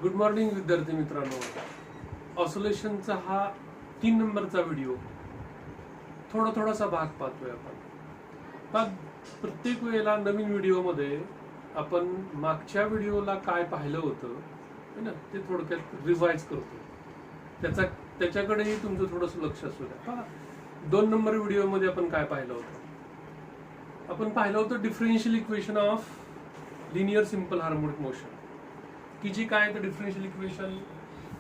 Good morning विद्यार्थी मित्रांनो. ऑसिलेशनचा हा 3 नंबरचा व्हिडिओ थोडासा भाग पाहतोय आपण. प्रत्येक वेळेला नवीन व्हिडिओमध्ये आपण मागच्या व्हिडिओला काय पाहिलं होतं है ना, ते थोडक्यात रिवाइज करतो. त्याच्याकडेही तुमचं थोडंसं लक्ष असू द्या. 2 नंबर व्हिडिओमध्ये आपण काय पाहिलं होतं? आपण पाहिलं होतं differential equation of linear simple harmonic motion, की जी काय तर differential equation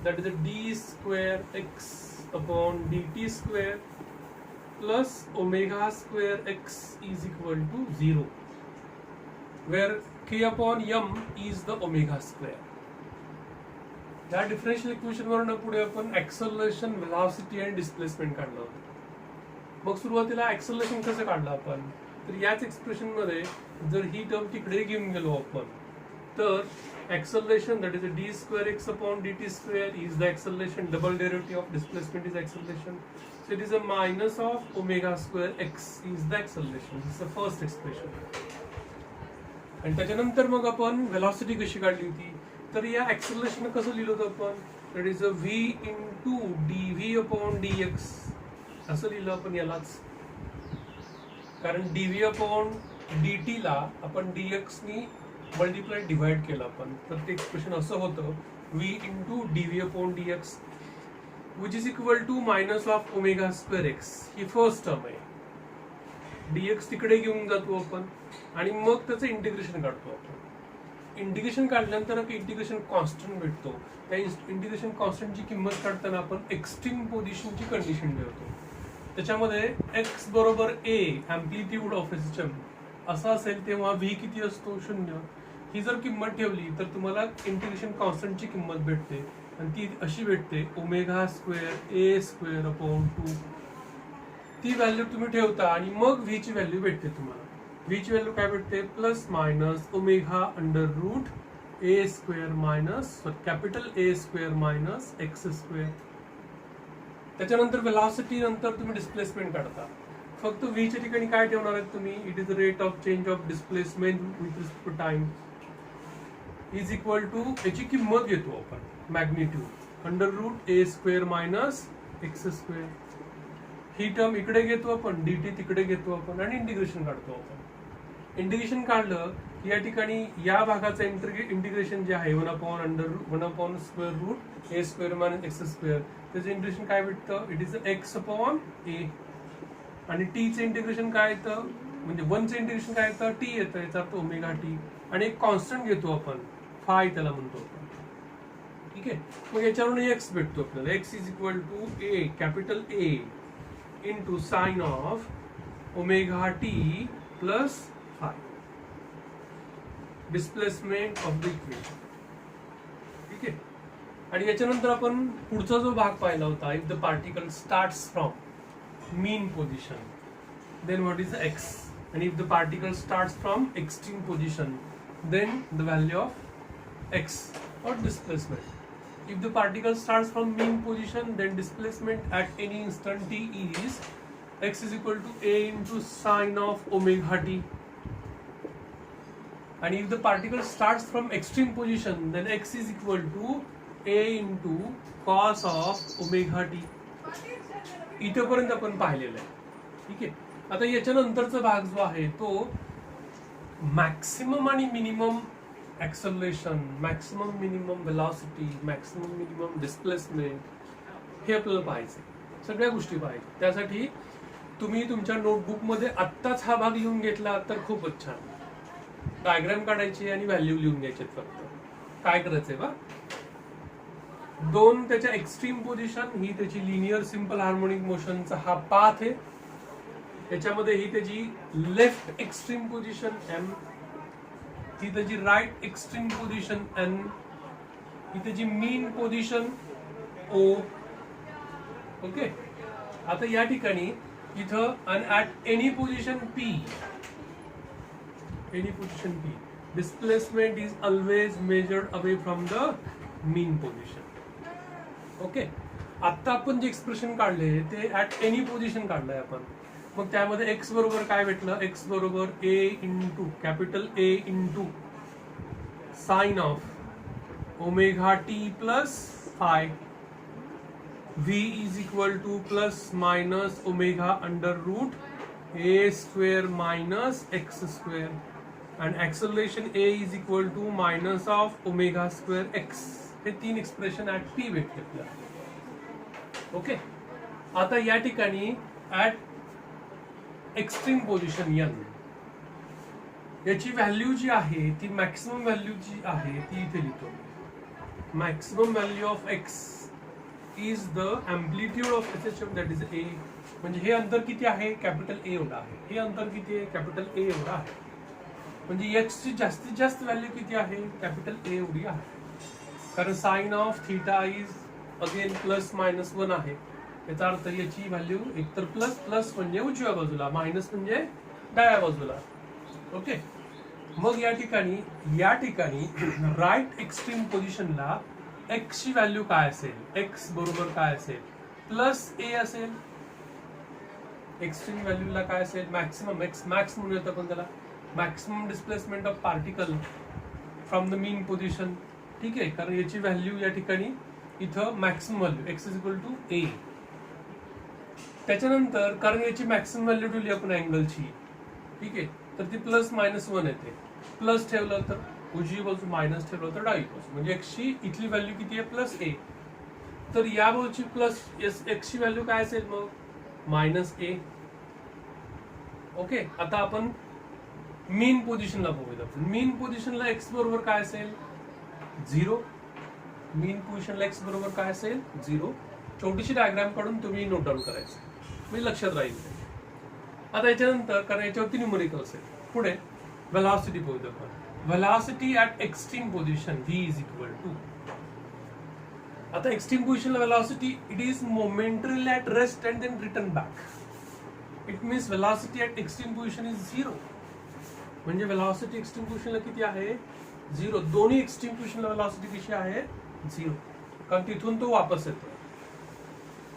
that is d square x upon d t square plus omega square x is equal to 0, where k upon M is the omega square. या differential equation वरून पुढे आपण acceleration, velocity आणि displacement काढलं होतं. मग सुरुवातीला acceleration कसं काढलं आपण? तर याच एक्सप्रेशन मध्ये जर ही टर्म तिकडे घेऊन गेलो आपण, तर acceleration, that is d square x upon dt square, is the acceleration. Double derivative of displacement is acceleration. So it is a minus of omega square x is the acceleration. This is the first expression. आणि त्याच्यानंतर मग आपण velocity कशी काढली होती? तर या acceleration कसं लिहिलं होतं आपण? That is a v into dv upon dx असं लिहिलं आपण यालाच. कारण dv upon dt ला आपण dx नी मल्टिप्लाय डिवाइड केलं आपण, तर ते एक्सप्रेशन असं होतं v into d v upon dx which is equal to minus of omega square x. ही फर्स्ट टर्म आहे. dx तिकडे घेऊन जातो आपण आणि मग त्याचं इंटिग्रेशन काढतो आपण. इंटिग्रेशन काढल्यानंतर इंटिग्रेशन कॉन्स्टंट भेटतो. त्या इंटिग्रेशन कॉन्स्टंटची किंमत काढताना आपण एक्स्ट्रीम पोझिशनची कंडिशन ठेवतो. त्याच्यामध्ये x बरोबर a अँप्लिट्यूड ऑफ सिस्टम असा असेल तेव्हा v किती असतो? 0. ही जर किंमत ठेवली तर तुम्हाला इंटिग्रेशन कॉन्स्टंटची किंमत भेटते आणि ती अशी भेटते ओमेगा स्क्वेअर ए स्क्वेअर अपॉन 2. ती व्हॅल्यू तुम्ही ठेवता आणि मग v ची व्हॅल्यू भेटते तुम्हाला. v ची व्हॅल्यू काय भेटते? Plus minus omega under root a square minus capital A square minus x square. त्याच्यानंतर व्हेलॉसिटी नंतर तुम्ही डिस्प्लेसमेंट काढता. फक्त v च्या ठिकाणी काय ठेवणार आहेत तुम्ही? It is the rate of change of displacement with respect to time is equal to याची किंमत घेतो आपण magnitude under root a square minus x square. ही टर्म इकडे घेतो आपण, dt तिकडे घेतो आपण आणि इंटिग्रेशन काढतो आपण. इंटिग्रेशन काढलं की या ठिकाणी या भागाचं इंटिग्रेशन जे आहे 1 square route a square minus x square, त्याचं इंटिग्रेशन काय भेटतं? इट इज एक्स अपॉन ए. आणि टी चे इंटिग्रेशन काय येतं? म्हणजे 1 चे इंटिग्रेशन काय येतं? टी येतं, याचा अर्थ ओमेगा टी. आणि एक कॉन्स्टंट घेतो आपण, फाय त्याला म्हणतो आपण. ठीक आहे. मग याच्यावरून एक्स भेटतो आपल्याला. X is equal to a capital A into sine of omega T plus phi. Displacement of the equation. ठीक आहे. आणि याच्यानंतर आपण पुढचा जो भाग पाहिला होता, if the particle starts from mean position, then what is the x? And if the particle starts from extreme position, then the value of x or displacement. If the particle starts from mean position, then displacement at any instant t is x is equal to a into sine of omega t. And if the particle starts from extreme position, then x is equal to a into cos of omega t. इथेपर्यंत आपण पाहिलेलं आहे. ठीक आहे. आता याच्यानंतरचा भाग जो आहे तो मॅक्सिमम आणि minimum acceleration, maximum minimum velocity, maximum minimum displacement हे आपल्याला पाहायचं. सगळ्या गोष्टी पाहायच्या. त्यासाठी तुम्ही तुमच्या नोटबुकमध्ये आत्ताच हा भाग लिहून घेतला तर खूपच छान. डायग्राम काढायची आणि व्हॅल्यू लिहून घ्यायचे. फक्त काय करायचंय बा, 2 त्याच्या एक्स्ट्रीम पोझिशन, ही त्याची लिनियर सिंपल हार्मोनिक मोशनचा हा पाथ आहे. त्याच्यामध्ये ही त्याची लेफ्ट एक्स्ट्रीम पोझिशन एम, ही त्याची राईट एक्स्ट्रीम पोझिशन एन, ही त्याची मीन पोझिशन ओ. ओके. आता या ठिकाणी इथं at any position P, displacement is always measured away from the mean position. Okay. आता आपण जे एक्सप्रेशन काढले ते ऍट एनी पोझिशन काढलंय आपण. मग त्यामध्ये एक्स बरोबर काय भेटलं? एक्स बरोबर A into capital A into sine of omega T plus phi, v is equal to plus minus omega under root a square minus x square आणि acceleration a is equal to minus of omega square x. हे तीन expression at p भेटले आपल्याला. Okay, आता या ठिकाणी at extreme position n याची value जी आहे ती मॅक्सिमम व्हॅल्यू जी आहे ती इथे लिहितो. Maximum value of x is the amplitude of SHF that is a. म्हणजे हे अंतर किती आहे, कॅपिटल A एवढा आहे. हे अंतर किती आहे, कॅपिटल A एवढा आहे. म्हणजे x ची जास्तीत जास्त व्हॅल्यू किती आहे, कॅपिटल A एवढी आहे. कारण sine of theta is again plus minus 1 आहे. याचा अर्थ याची व्हॅल्यू एकतर प्लस प्लस म्हणजे उजव्या बाजूला, मायनस म्हणजे डाव्या बाजूला. ओके, मग या ठिकाणी राईट एक्स्ट्रीम पोझिशनला x ची व्हॅल्यू काय असेल, x बरोबर काय असेल, प्लस a असेल. एक्स्ट्रीम व्हॅल्यूला काय असेल, मॅक्सिमम, x मॅक्स म्हणूयात आपण त्याला, maximum displacement of particle from the mean position. ठीक आहे, कारण याची व्हॅल्यू या ठिकाणी इथं maximum value x is equal to a. त्याच्यानंतर कारण याची मॅक्सिमम व्हॅल्यू ठेवली आपण अँगलची, ठीक आहे, तर ती प्लस मायनस 1 येते. प्लस ठेवलं तर उजवी बाजू, मायनस ठेवलं तर डावी बाजू. म्हणजे x ची इथली व्हॅल्यू किती आहे, प्लस a. तर या बाजूची प्लस x ची व्हॅल्यू काय असेल मग, मायनस a. ओके, आता आपण मीन पोझिशनला बघूयात. मीन पोझिशनला x बरोबर काय असेल, 0. मीन पोझिशनला x बरोबर काय असेल, 0. छोटीशी डायग्राम काढून तुम्ही नोट डाऊन करायचं, म्हणजे लक्षात राहील. आता याच्यानंतर कारण याच्यावरती न्यूमरिकल असेल. पुढे वेलॉसिटी बघूया आपण. Velocity at extreme position v is equal to. आता एक्स्ट्रीम पोझिशनला velocity it is momentary at rest and then return back. It means velocity at extreme position is 0. म्हणजे वेलॉसिटी एक्स्ट्रीम पोझिशनला किती आहे, 0. दोन्ही एक्स्ट्रीम पोझिशनला वेलॉसिटी कशी आहे, 0. कारण तिथून तो वापस येतो.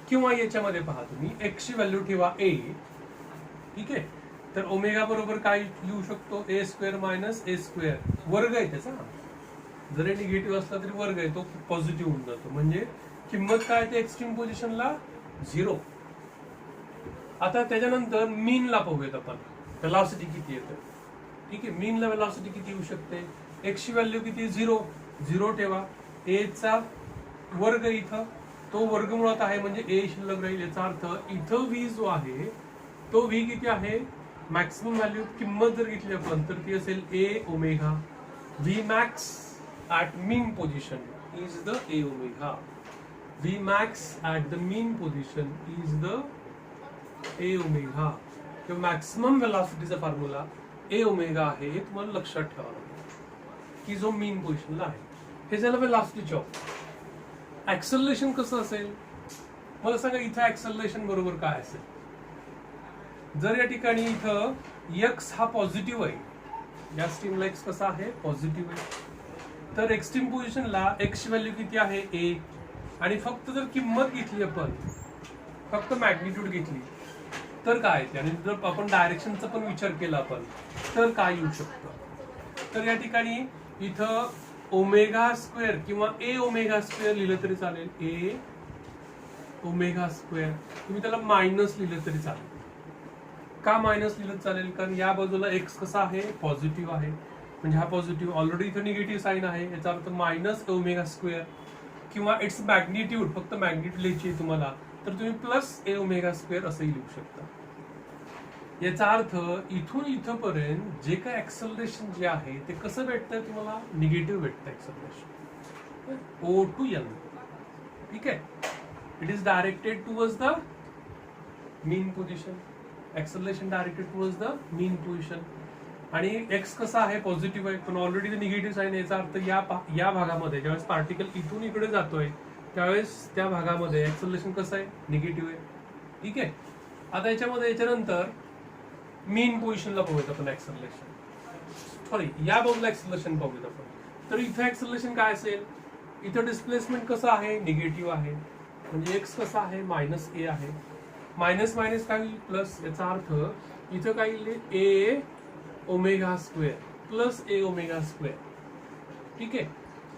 किंवा याच्यामध्ये पहा तुम्ही x ची व्हॅल्यू ठेवा a. ठीक आहे, तर ओमेगा बरोबर काय लिहू शकतो, a square minus a square. वर्ग आहे त्याचा, जरी निगेटिव्ह असला तरी वर्ग आहे, तो पॉझिटिव्ह होऊन जातो. म्हणजे किंमत काय ते एक्स्ट्रीम पोझिशनला 0. आता त्याच्यानंतर मीनला पाहूयात आपण, वेलॉसिटी किती येते. ठीक आहे, मीनला वेलॉसिटी किती येऊ शकते, x ची व्हॅल्यू किती, 0 ठेवा. a चा वर्ग इथं, तो वर्गमुळात आहे म्हणजे a शिल्लक राहील. याचा अर्थ इथं v जो आहे तो v किती आहे, मॅक्सिमम व्हॅल्यू किंमत जर घेतली आपण तर ती असेल a omega. v max at mean position is the a omega. v max at the mean position is the a omega. किंवा मॅक्सिमम वेलॉसिटीचा फॉर्म्युला a ओमेगा आहे, हे तुम्हाला लक्षात ठेवावं लागेल की जो मीन पोझिशनला आहे. हे झालं वेलॉसिटी जॉब. ऍक्सलरेशन कसं असेल मला सांगा. इथं ऍक्सलरेशन बरोबर काय असेल, जर या ठिकाणी इथं x हा पॉझिटिव्ह आहे, या स्ट्रीमला x कसा आहे, पॉझिटिव्ह आहे, तर एक्स्ट्रीम पोझिशनला x ची व्हॅल्यू किती आहे, a. आणि फक्त जर किंमत घेतली आपण, फक्त मॅग्निट्यूड घेतली तर काय येते. आणि जर आपण डायरेक्शनचा पण विचार केला आपण तर काय येऊ शकतं. तर या ठिकाणी इथं ओमेगा स्क्वेअर किंवा a ओमेगा स्क्वेअर लिहिलं तरी चालेल, a ओमेगा स्क्वेअर. तुम्ही त्याला मायनस लिहिलं तरी चालेल. का मायनस लिहिलं चालेल, कारण या बाजूला x कसा आहे, पॉझिटिव्ह आहे. म्हणजे हा पॉझिटिव्ह, ऑलरेडी इथं निगेटिव्ह साईन आहे, याचा अर्थ मायनस ओमेगा स्क्वेअर. किंवा इट्स मॅग्निट्यूड, फक्त मॅग्निट्यूड लिहायची तुम्हाला, तर तुम्ही प्लस a ओमेगा स्क्वेअर असंही लिहू शकता. याचा अर्थ इथून इथपर्यंत जे काय ऍक्सलरेशन जे आहे ते कसं भेटतंय तुम्हाला, निगेटिव्ह भेटतं ऍक्सलरेशन, O to n. ठीक आहे, it is directed towards the mean position. Acceleration directed towards the mean position. आणि x कसा आहे, पॉझिटिव्ह आहे, पण ऑलरेडी ते निगेटिव्ह साईन. याचा अर्थ या भागामध्ये ज्यावेळेस पार्टिकल इथून इकडे जातोय त्यावेळेस त्या भागामध्ये ऍक्सलरेशन कसं आहे, निगेटिव्ह आहे. ठीक आहे, आता याच्यानंतर मीन पोझिशनला बघूयात आपण ऍक्सलरेशन. सॉरी, या बाजूला ऍक्सलरेशन बघूयात आपण. तर इथं ऍक्सलरेशन काय असेल, इथं डिस्प्लेसमेंट कसं आहे, निगेटिव्ह आहे. म्हणजे x कसा आहे, मायनस a आहे. मायनस मायनस काय होईल, प्लस. याचा अर्थ इथं काय येईल, a omega square plus a omega square. ठीक आहे,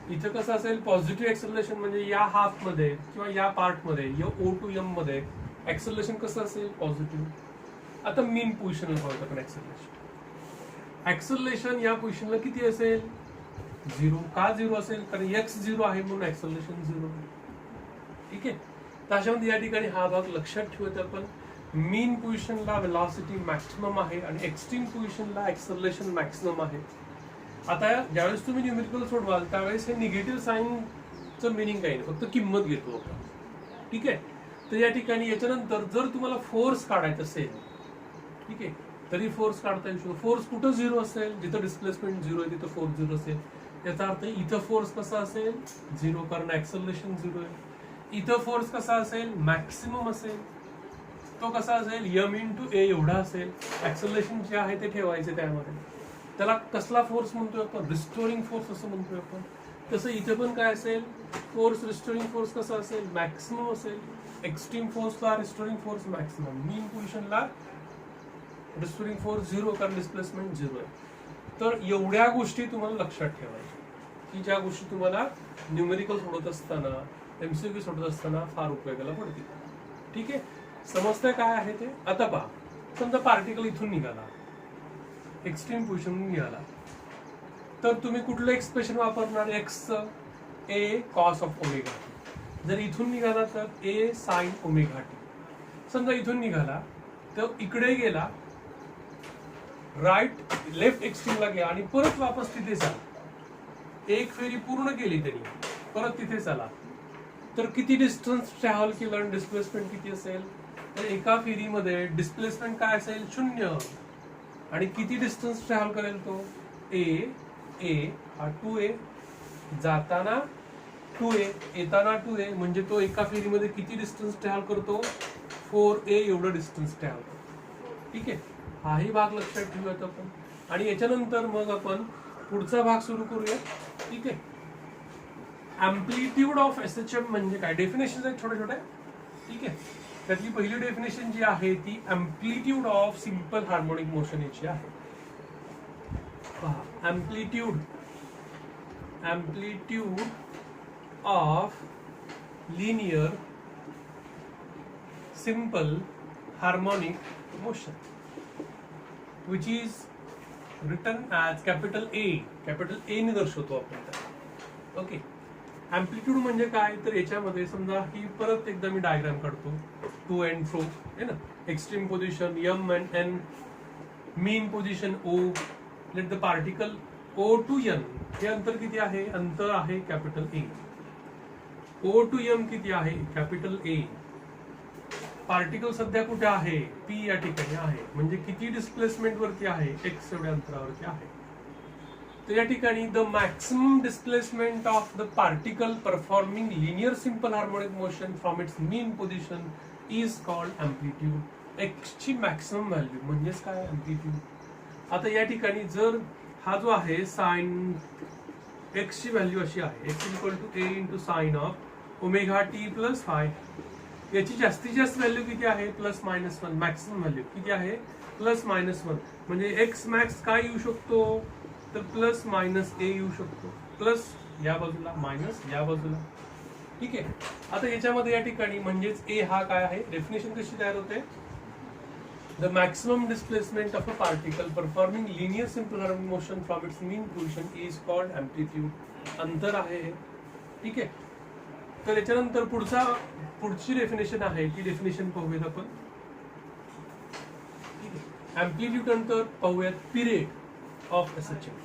इथं कसं असेल, पॉझिटिव्ह एक्सेलरेशन म्हणजे या हाफ मध्ये किंवा या पार्ट मध्ये या O to M मध्ये एक्सेलरेशन कसं असेल, पॉझिटिव्ह. आता मीन पोझिशनला पाहूया आपण एक्सेलरेशन या पोझिशनला किती असेल, 0. का 0 असेल, कारण x 0 आहे म्हणून एक्सेलरेशन 0. ठीक आहे. तर अशामध्ये या ठिकाणी हा भाग लक्षात ठेवत आपण मीन पोझिशनला वेलॉसिटी मॅक्सिमम आहे आणि एक्स्ट्रीम पोझिशनला एक्सेलरेशन मॅक्सिमम आहे. आता ज्यावेळेस तुम्ही न्यूमेरिकल सोडवाल त्यावेळेस हे निगेटिव्ह साईनचं मिनिंग काही नाही, फक्त किंमत घेतो आपण. ठीक आहे. तर या ठिकाणी याच्यानंतर जर तुम्हाला फोर्स काढायचा असेल, ठीक आहे, तरी फोर्स काढता येऊ शकतो. फोर्स कुठं 0 असेल, जिथं डिस्प्लेसमेंट 0 आहे तिथं फोर्स 0 असेल. याचा अर्थ इथं फोर्स कसा असेल, 0, कारण एक्सेलरेशन 0 आहे. इथं फोर्स कसा असेल, मॅक्सिमम असेल. तो कसा असेल, m × a एवढा असेल. एक्सेलरेशन जे आहे ते ठेवायचे त्यामध्ये. त्याला कसला फोर्स म्हणतोय आपण, रिस्टोरिंग फोर्स असं म्हणतोय आपण. तसं इथे पण काय असेल, फोर्स रिस्टोरिंग फोर्स कसा असेल, मॅक्सिमम असेल. एक्स्ट्रीम फोर्सला रिस्टोरिंग फोर्स मॅक्सिमम, मीन पोझिशनला रिस्टोरिंग फोर्स 0, कारण डिस्प्लेसमेंट 0 आहे. तर एवढ्या गोष्टी तुम्हाला लक्षात ठेवायच्या की ज्या गोष्टी तुम्हाला न्यूमेरिकल सोडत असताना, MCQ सोडत असताना फार उपयोगाला पडतील. ठीक आहे. समजतंय काय आहे ते. आता पहा, समजा पार्टिकल इथून निघाला, एक्स्ट्रीम पोझिशन निघाला, तर तुम्ही कुठलं एक्सप्रेशन वापरणार, एक्सचं a cos ऑफ ओमेगा. जर इथून निघाला तर a sin ओमेगा टी. समजा इथून निघाला तर इकडे गेला, लेफ्ट एक्स्ट्रीमला गेला आणि परत वापस तिथेच आला, एक फेरी पूर्ण केली तरी परत तिथेच आला, तर किती डिस्टन्स ट्रॅव्हल केलं आणि डिस्प्लेसमेंट किती असेल, तर एका फेरीमध्ये डिस्प्लेसमेंट काय असेल, 0. आणि किती डिस्टन्स ट्रॅव्हल करेल तो, a हा 2a, जाताना 2a, येताना 2a, म्हणजे तो एका फेरीमध्ये किती डिस्टन्स ट्रॅव्हल करतो, 4a एवढं डिस्टन्स ट्रॅव्हल करतो. ठीक आहे. हाही भाग लक्षात ठेवूयात आपण. आणि याच्यानंतर मग आपण पुढचा भाग सुरू करूया. ठीक आहे. अँप्लिट्यूड ऑफ SHM म्हणजे काय, डेफिनेशन आहेत छोट्या छोट्या. ठीक आहे. त्यातली पहिली डेफिनेशन जी आहे ती amplitude of simple harmonic motion याची आहे. पहा, amplitude of linear simple harmonic motion which is written as capital A ने दर्शवतो आपण त्याला. ओके. अँप्लिट्यूड म्हणजे काय, तर याच्यामध्ये समजा ही परत एकदा मी डायग्राम काढतो, टू अँड फ्रो आहे ना. Extreme position M and N, mean position O. Let the particle O to N हे अंतर किती आहे, अंतर आहे capital A. O to M किती आहे, कॅपिटल A. पार्टिकल सध्या कुठे आहे, P या ठिकाणी आहे, म्हणजे किती डिस्प्लेसमेंट वरती आहे, x एवढ्या अंतरावरती आहे. तर या ठिकाणी the maximum displacement of the particle performing linear simple harmonic motion from its mean position is called amplitude. x ची मॅक्सिमम व्हॅल्यू म्हणजेच काय, अँप्लिट्यूड. आता या ठिकाणी जर हा जो आहे साइन x ची व्हॅल्यू अशी आहे, x = a × sine of omega T plus phi. याची जास्तीत जास्त व्हॅल्यू किती आहे, +-1. मॅक्सिमम व्हॅल्यू किती आहे, +-1. म्हणजे एक्स मॅक्स काय येऊ शकतो, तर +-a येऊ शकतो. प्लस या बाजूला, मायनस या बाजूला. ठीक आहे. आता याच्यामध्ये या ठिकाणी म्हणजेच a हा काय आहे, डेफिनेशन कशी तयार होते, the maximum displacement of a particle performing linear simple harmonic motion from its mean position is called amplitude. अंतर आहे हे. ठीक आहे. तर याच्यानंतर पुढची डेफिनेशन आहे ती डेफिनेशन पाहूयात आपण. अँप्लिट्यूड नंतर पाहूयात पिरियड ऑफ SHM.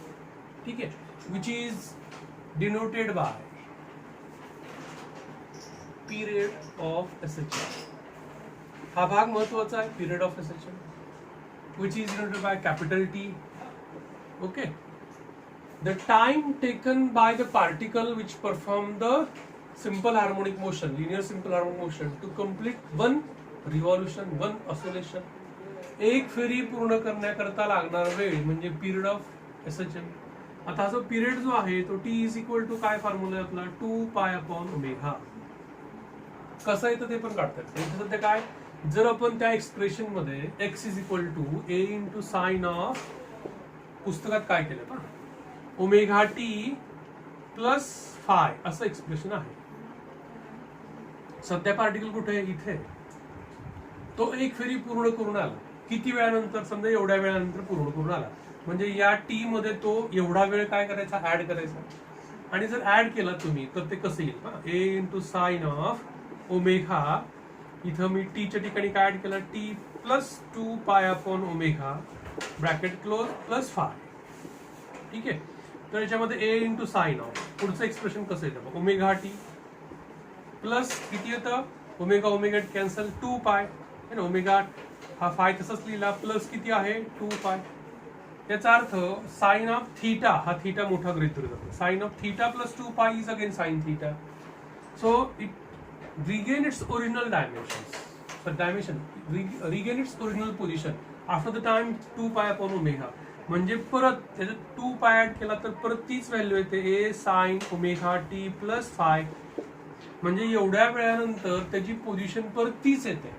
ठीक आहे. Which is denoted bye period of SHM. हा भाग महत्वाचा आहे, period of SHM, which is denoted by capital T. Okay. The time taken by the particle which perform the simple harmonic motion, linear simple harmonic motion to complete one revolution, one oscillation. एक फेरी पूर्ण करण्याकरता लागणार वेळ म्हणजे period of SHM. आता जो period जो आहे तो T = काय फॉर्म्युला आहे आपला, 2π/ω. कसं येतं ते पण काढतात. सध्या काय, जर आपण त्या एक्सप्रेशन मध्ये x = a × साइन ऑफ, पुस्तकात काय केलं, ओमेगा टी प्लस फाय असं एक्सप्रेशन आहे. सध्या पार्टिकल कुठे आहे? इथे. तो एक फेरी पूर्ण करून आला. किती वेळानंतर? समजा एवढ्या वेळानंतर पूर्ण करून आला. म्हणजे या टी मध्ये तो एवढा वेळ काय करायचा? ऍड करायचा. आणि जर ऍड केला तुम्ही तर ते कसं येईल? ए इंटू साइन ऑफ ओमेगा. इथं मी टीच्या ठिकाणी काय ऍड केलं? T plus 2 pi upon omega bracket close plus five. ठीक आहे. तर याच्यामध्ये ए इंटू साइन ऑफ पुढचं एक्सप्रेशन कसं येतं? ओमेगा टी प्लस किती येतं? ओमेगा ओमेगा कॅन्सल 2 पाय. ओमेगा हा फाय तसंच लिहिला प्लस किती आहे? 2 पाय. याचा अर्थ साइन ऑफ थीटा, हा थीटा मोठा गृहीत धरला जातो. साइन ऑफ थीटा प्लस 2 पाय is again sine theta. So it regain its original dimension, regain its original position after the time 2 pi upon omega. म्हणजे परत त्याच्यात 2 पाय ऍड केला तर परत तीच व्हॅल्यू येते, A sine omega T plus phi. म्हणजे एवढ्या वेळानंतर त्याची पोझिशन परत तीच येते.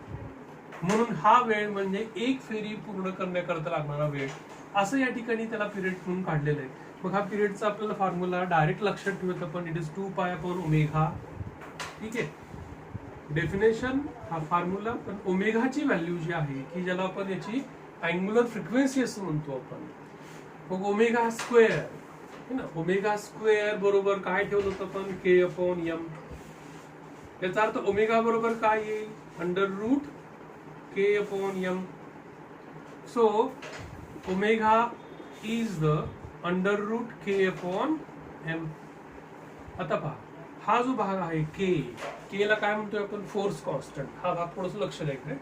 म्हणून हा वेळ म्हणजे एक फेरी पूर्ण करण्याकरता लागणारा वेळ, असं या ठिकाणी त्याला पिरियड म्हणून काढलेलं आहे. मग हा पिरियडचा आपल्याला फॉर्म्युला डायरेक्ट लक्षात ठेवत आपण, it is 2 pi upon omega. ठीक आहे. डेफिनेशन हा फॉर्म्युला, पण ओमेगाची व्हॅल्यू जी आहे की ज्याला आपण याची अँग्युलर फ्रिक्वेन्सी असं म्हणतो आपण. मग ओमेगा स्क्वेअर ना, ओमेगा स्क्वेअर बरोबर काय ठेवलं होतं आपण? K upon m. याचा अर्थ ओमेगा बरोबर काय येईल? Under root K upon m. So omega is the under root K upon m. आता पहा, हा जो भाग आहे के ला काय म्हणतोय आपण? Force constant. हा भाग थोडस लक्ष द्या इकडे.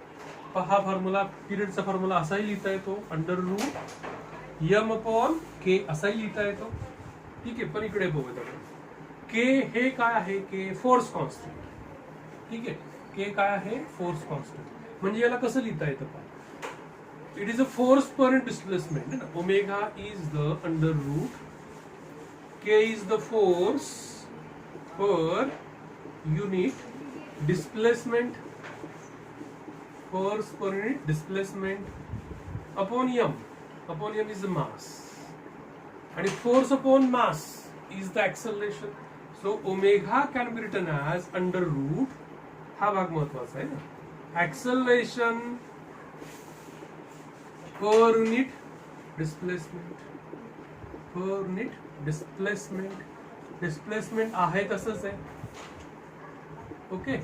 हा फॉर्म्युला, पिरियडचा फॉर्म्युला असाही लिहिता येतो, अंडर रूट एम अपॉन के असाही लिहिता येतो. ठीक आहे. पण इकडे बघूया आपण, के हे काय आहे? K force constant. ठीक आहे. के काय आहे? Force constant. म्हणजे याला कसं लिहिता येतं पहा, it is a force per displacement. Omega is the under root K is the force per unit displacement, force per unit displacement upon M. Upon M is the mass आणि force upon mass is the acceleration. So omega can be written as under root, हा भाग महत्वाचा आहे ना, acceleration per unit displacement. पर unit displacement, displacement आहे तसंच आहे. Okay.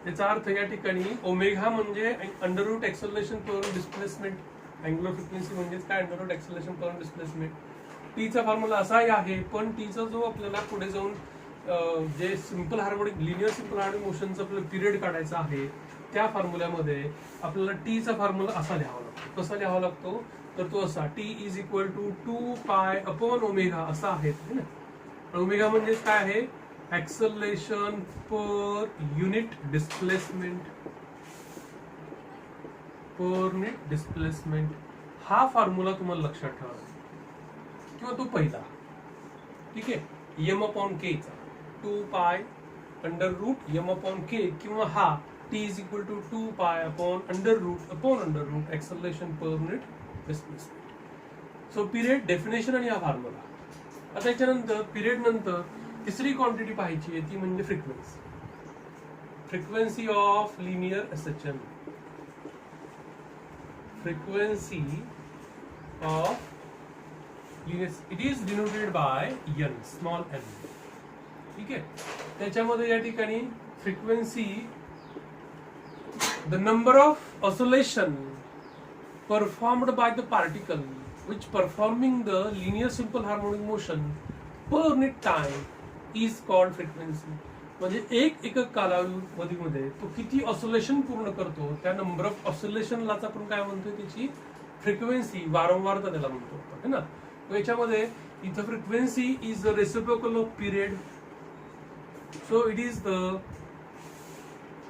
याचा अर्थ या ठिकाणी ओमेगा म्हणजे under root acceleration per displacement, angular frequency म्हणजेच काय? Under root acceleration per displacement. टीचा फॉर्म्युला असाही आहे, पण टीचा जो आपल्याला पुढे जाऊन जे simple harmonic, linear simple harmonic मोशनचा आपल्याला पिरियड काढायचा आहे, त्या फॉर्म्युल्यामध्ये आपल्याला टीचा फॉर्म्युला असा लिहावा लागतो. कसा लिहावा लागतो? तर तो असा, T is equal to 2 pi upon omega असा आहे ना. ओमेगा म्हणजे काय आहे? एक्सेलरेशन पर युनिट डिस्प्लेसमेंट, पर युनिट डिस्प्लेसमेंट. हा फॉर्म्युला तुम्हाला लक्षात ठेवा, किंवा तो पहिला. ठीक आहे. एम अपॉन के चा 2 pi under root M upon K, किंवा हा T is equal to 2 pi upon under root acceleration per unit displacement. So period, definition आणि हा फॉर्म्युला. आता याच्यानंतर पिरियड नंतर तिसरी क्वांटिटी पाहायची आहे, ती म्हणजे frequency. Frequency of linear SHM. Frequency of it is denoted by n, small n. ठीक आहे. त्याच्यामध्ये या ठिकाणी frequency, the number of oscillation performed by the particle which performing the linear simple harmonic motion per unit time is called frequency. म्हणजे एक एकक कालावधीमध्ये तो किती ऑसिलेशन पूर्ण करतो, त्या नंबर ऑफ ऑसिलेशनलाच आपण काय म्हणतोय? त्याची फ्रिक्वेन्सी, वारंवारता त्याला म्हणतो आपण, है ना. याच्यामध्ये इथं frequency is the reciprocal of period. So it is the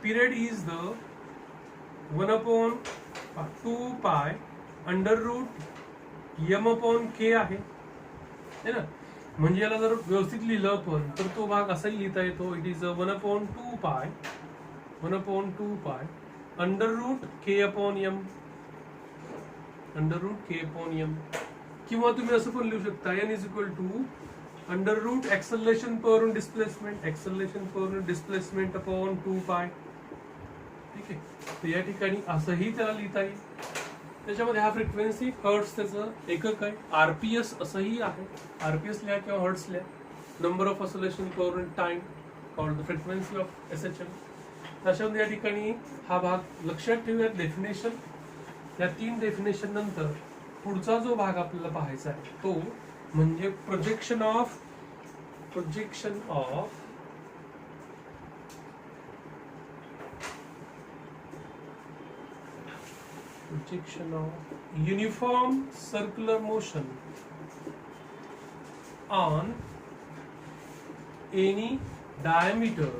period is the 1/2 pi under root M upon K आहे ना. म्हणजे याला जर व्यवस्थित लिहिलं आपण तर तो भाग असाही लिहिता येतो, it is 1/2 pi under root K upon M, under root K upon M. किंवा तुम्ही असं पण लिहू शकता, N is equal to under root acceleration per displacement upon 2π. ठीक आहे. तर या ठिकाणी असंही त्याला लिहिता येईल. त्याच्यामध्ये हा फ्रिक्वेन्सी हर्ट्स त्याचं एकक आहे. आरपीएस असंही आहे. आरपीएस लिहा किंवा हर्ट्स लिहा. Number of oscillation per time called the frequency of SHM. त्याच्यामध्ये या ठिकाणी हा भाग लक्षात ठेवूयात. डेफिनेशन, या 3 डेफिनेशन नंतर पुढचा जो भाग आपल्याला पाहायचा आहे तो म्हणजे projection of uniform circular motion on any diameter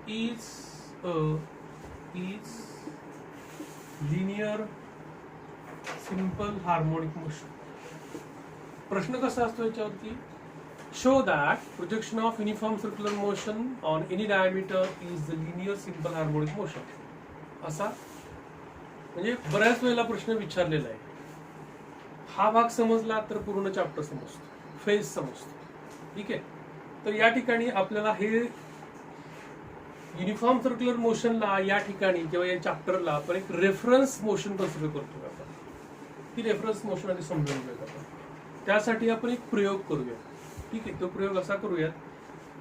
is linear simple harmonic motion. प्रश्न कसा असतो याच्यावरती? Show that projection of uniform circular motion on any diameter is the linear simple harmonic motion. असा म्हणजे बऱ्याच वेळेला प्रश्न विचारलेला आहे. हा भाग समजला तर पूर्ण चॅप्टर समजतो, फेज समजतो. ठीक आहे. तर या ठिकाणी आपल्याला हे युनिफॉर्म सर्क्युलर मोशनला या ठिकाणी किंवा या चॅप्टरला आपण एक रेफरन्स मोशन कन्सिडर करतो. आपण ती रेफरन्स मोशन आधी समजून घेऊया. आपण त्यासाठी आपण एक प्रयोग करूया. ठीक आहे. तो प्रयोग असा करूयात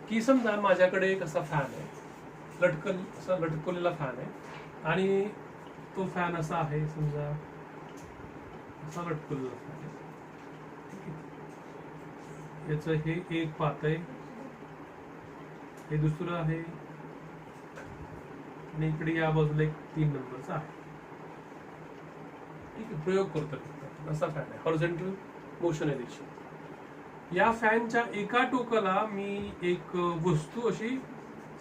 की समजा माझ्याकडे एक असा फॅन आहे, लटकवलेला फॅन आहे आणि तो फॅन असा आहे, समजा असा लटकवलेला फॅन आहे. ठीक आहे. याचं हे एक पात आहे, हे दुसरं आहे आणि इकडे या बाजूला एक 3 नंबरचा आहे. ठीक आहे. प्रयोग करतो. असा फॅन आहे, हॉरिझॉन्टल मोशन आहे त्याची. या फॅनच्या एका टोकाला मी एक वस्तू अशी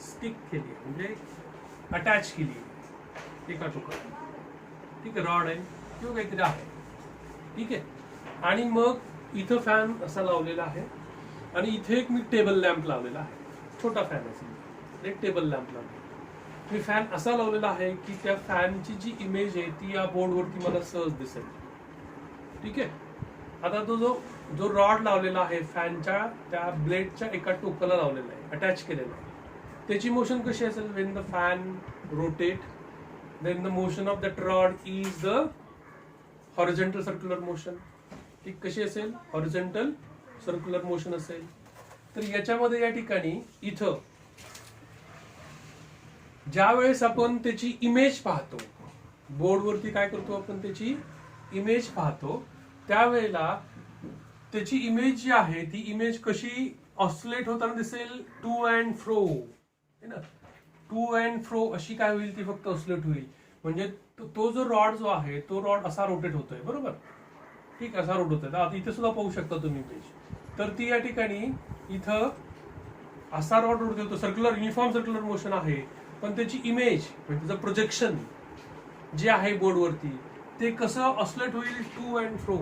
स्टिक केली आहे, म्हणजे अटॅच केली आहे एका टोकाला. ठीक आहे. रॉड आहे किंवा काहीतरी आहे. ठीक आहे. आणि मग इथं फॅन असा लावलेला आहे आणि इथे एक मी टेबल लॅम्प लावलेला आहे. छोटा फॅन असेल, एक टेबल लॅम्प लावलेला. मी फॅन असा लावलेला आहे की त्या फॅनची जी इमेज आहे ती या बोर्डवरती मला सहज दिसेल. ठीक आहे. आता तो जो रॉड लावलेला आहे फॅनच्या त्या ब्लेडच्या एका टोकाला लावलेला आहे, अटॅच केलेला आहे, त्याची मोशन कशी असेल? When the fan rotate then the motion of that rod is the horizontal circular motion. ठीक. कशी असेल? हॉरिझॉन्टल सर्क्युलर मोशन असेल. तर याच्यामध्ये या ठिकाणी इथं ज्या वेळेस आपण त्याची इमेज पाहतो, बोर्डवरती काय करतो आपण? त्याची इमेज पाहतो. त्यावेळेला त्याची इमेज जी आहे ती इमेज कशी ऑसिलेट होताना दिसेल? To and fro. To and fro अशी काय होईल? ती फक्त ऑसिलेट होईल. म्हणजे तो जो रॉड जो आहे तो रॉड असा रोटेट होतोय, बरोबर? ठीक. असा रोटेट होतोय. आता इथे सुद्धा पाहू शकता तुम्ही इमेज. तर ती या ठिकाणी इथं असा रॉड रोटेट होतो, सर्क्युलर युनिफॉर्म सर्क्युलर मोशन आहे, पण त्याची इमेज म्हणजे त्याचं प्रोजेक्शन जे आहे बोर्डवरती ते कसं ऑसिलेट होईल? टू अँड फ्रो.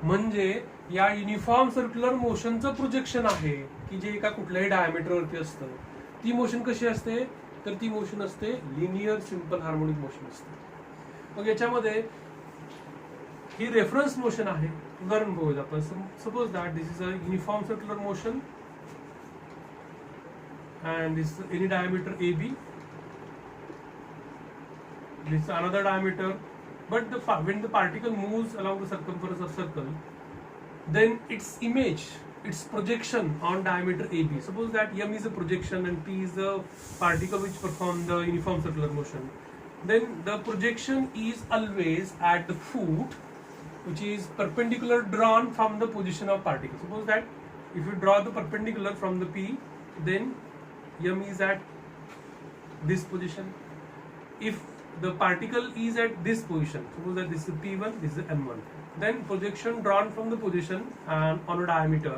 म्हणजे या युनिफॉर्म सर्क्युलर मोशनचं प्रोजेक्शन आहे की जे एका कुठल्याही डायमीटरवरती असतं. ती मोशन कशी असते? तर ती मोशन असते लिनियर सिंपल हार्मोनिक मोशन असते. मग याच्यामध्ये ही रेफरन्स मोशन आहे. उदाहरण बघूया आपण. Suppose that this is a uniform circular motion and this is any diameter AB. This is another diameter, but when the particle moves along the circumference of circle, then its image, its projection on diameter AB. Suppose that M is a projection and P is the particle which perform the uniform circular motion. Then the projection is always at the foot, which is perpendicular drawn from the position of particle. Suppose that if you draw the perpendicular from the P, then M is at this position. If the particle is at this position, suppose that this is P1, this is M1, then projection drawn from the position and on a diameter,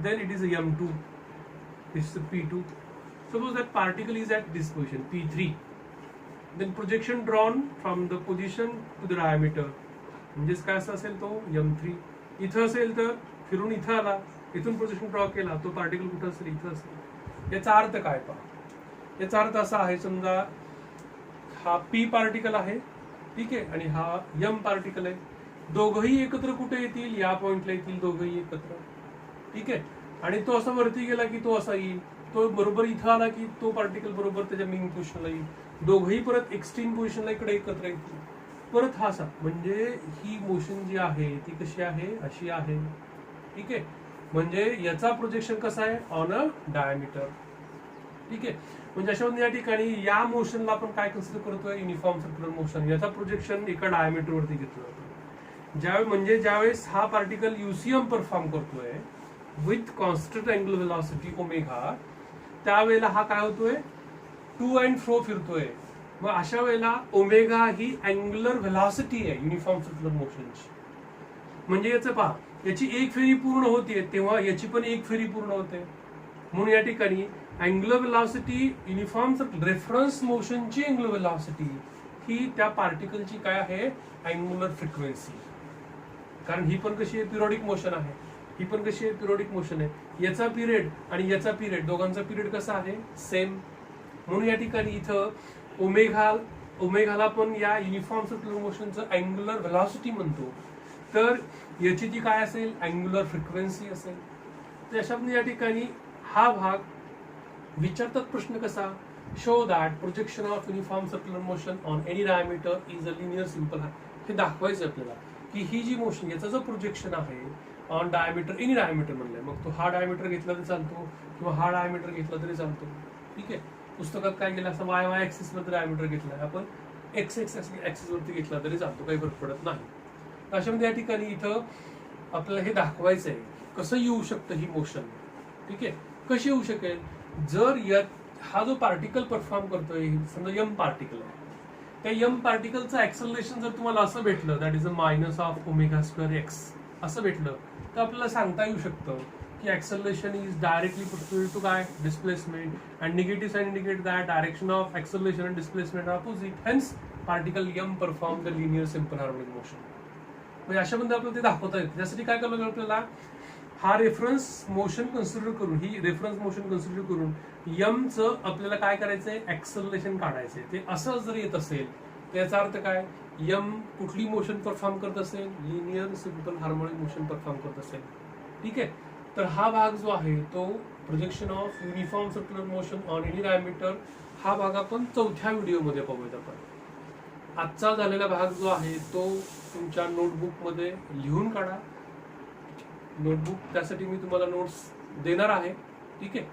then it is M2, this is P2. Suppose that particle is at this position, P3, then projection drawn from the position to the diameter, म्हणजेच काय असेल तो M3. इथं असेल तर फिरून इथं आला, इथून प्रोजेक्शन ड्रॉ केला, तो पार्टिकल कुठं असेल? इथं असेल. याचा अर्थ काय पहा? याचा अर्थ असा आहे, समजा हा P पार्टिकल आहे, ठीक आहे, आणि हा M पार्टिकल आहे. दोघंही एकत्र कुठे येतील, या पॉइंटला येतील दोघंही एकत्र. ठीक आहे. आणि तो असा वरती गेला की तो असा येईल, तो बरोबर इथं आला की तो पार्टिकल बरोबर त्याच्या मेन पोझिशनला येईल, दोघंही परत एक्स्ट्रीम पोझिशनला इकडे एकत्र येतील, परत हा असा. म्हणजे ही मोशन जी आहे ती कशी आहे, अशी आहे. ठीक आहे. म्हणजे याचा प्रोजेक्शन कसा आहे, ऑन अ डायमीटर. ठीक आहे. म्हणजे अशा या ठिकाणी या मोशनला आपण काय कन्सिडर करतोय, युनिफॉर्म सर्क्युलर मोशन. याचा प्रोजेक्शन एका डायमीटर वरती घेतलं जातं. ज्यावेळेस हा पार्टिकल युसीएम परफॉर्म करतोय with constant angular velocity omega, त्यावेळेला हा काय होतोय, टू अँड फ्रो फिरतोय. मग अशा वेळेला ओमेगा ही अँगुलर व्हेलॉसिटी आहे युनिफॉर्म सर्क्युलर मोशनची. म्हणजे याचं पहा, याची एक फेरी पूर्ण होते तेव्हा याची पण एक फेरी पूर्ण होते. म्हणून या ठिकाणी अँगुलर व्हेलॉसिटी युनिफॉर्म रेफरन्स मोशनची अँगुलर व्हेलॉसिटी ही त्या पार्टिकलची काय आहे, अँगुलर फ्रिक्वेन्सी. कारण ही पण कशी आहे, पिरियडिक मोशन आहे, ही पण कशी आहे, पिरियडिक मोशन आहे. याचा पिरियड आणि याचा पिरियड, दोघांचा पिरियड कसा आहे, सेम. म्हणून या ठिकाणी इथं ओमेगाला पण या युनिफॉर्म सर्क्युलर मोशनचं अँगुलर व्हेलॉसिटी म्हणतो, तर याची ती काय असेल, अँगुलर फ्रिक्वेन्सी असेल. तर अशा या ठिकाणी हा भाग विचारतात प्रश्न कसा, show that projection of uniform circular motion on any diameter is a linear simple. हे दाखवायचं आपल्याला की ही जी मोशन, याचा जो प्रोजेक्शन आहे ऑन डायमीटर, एनी डायमीटर म्हणलंय, मग तो हा डायमीटर घेतला तरी चालतो किंवा हा डायमीटर घेतला तरी चालतो. ठीक आहे. पुस्तकात काय केलं, असं वाय वाय ऍक्सिस मध्ये डायमीटर घेतलाय, आपण एक्स ऍक्सिस वरती घेतला तरी चालतो, काही फरक पडत नाही. अशामध्ये या ठिकाणी इथं आपल्याला हे दाखवायचं आहे कसं येऊ शकतं ही मोशन. ठीक आहे. कशी येऊ शकेल, जर हा जो पार्टिकल परफॉर्म करतोय, समजा यम पार्टिकल आहे, त्या यम पार्टिकलचं ऍक्सलरेशन जर तुम्हाला असं भेटलं, that is a minus of omega square x असं भेटलं, तर आपल्याला सांगता येऊ शकतं की acceleration is directly proportional to काय, displacement, and negative sign indicate that direction of acceleration and displacement are opposite, hence particle यम perform the linear simple harmonic motion. म्हणजे अशा मध्ये आपल्याला ते दाखवता येतं. त्यासाठी काय करावं लागेल आपल्याला, हा रेफरन्स मोशन कन्सिडर करून, ही रेफरन्स मोशन कन्सिडर करून यमचं आपल्याला काय करायचंय, ऍक्सलरेशन काढायचंय. ते असं जर येत असेल तर याचा अर्थ काय, यम कुठली मोशन परफॉर्म करत असेल, linear simple harmonic motion perform करत असेल. ठीक आहे. तर हा भाग जो आहे तो projection of uniform circular motion on any diameter, हा भाग आपण चौथ्या व्हिडिओमध्ये पाहूयात. आपण आजचा झालेला भाग जो आहे तो तुमच्या नोटबुक मध्ये लिहून काढा. नोटबुक त्यासाठी मी तुम्हाला नोट्स देणार आहे. ठीक आहे.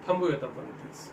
थांबूयात आपण इथेच.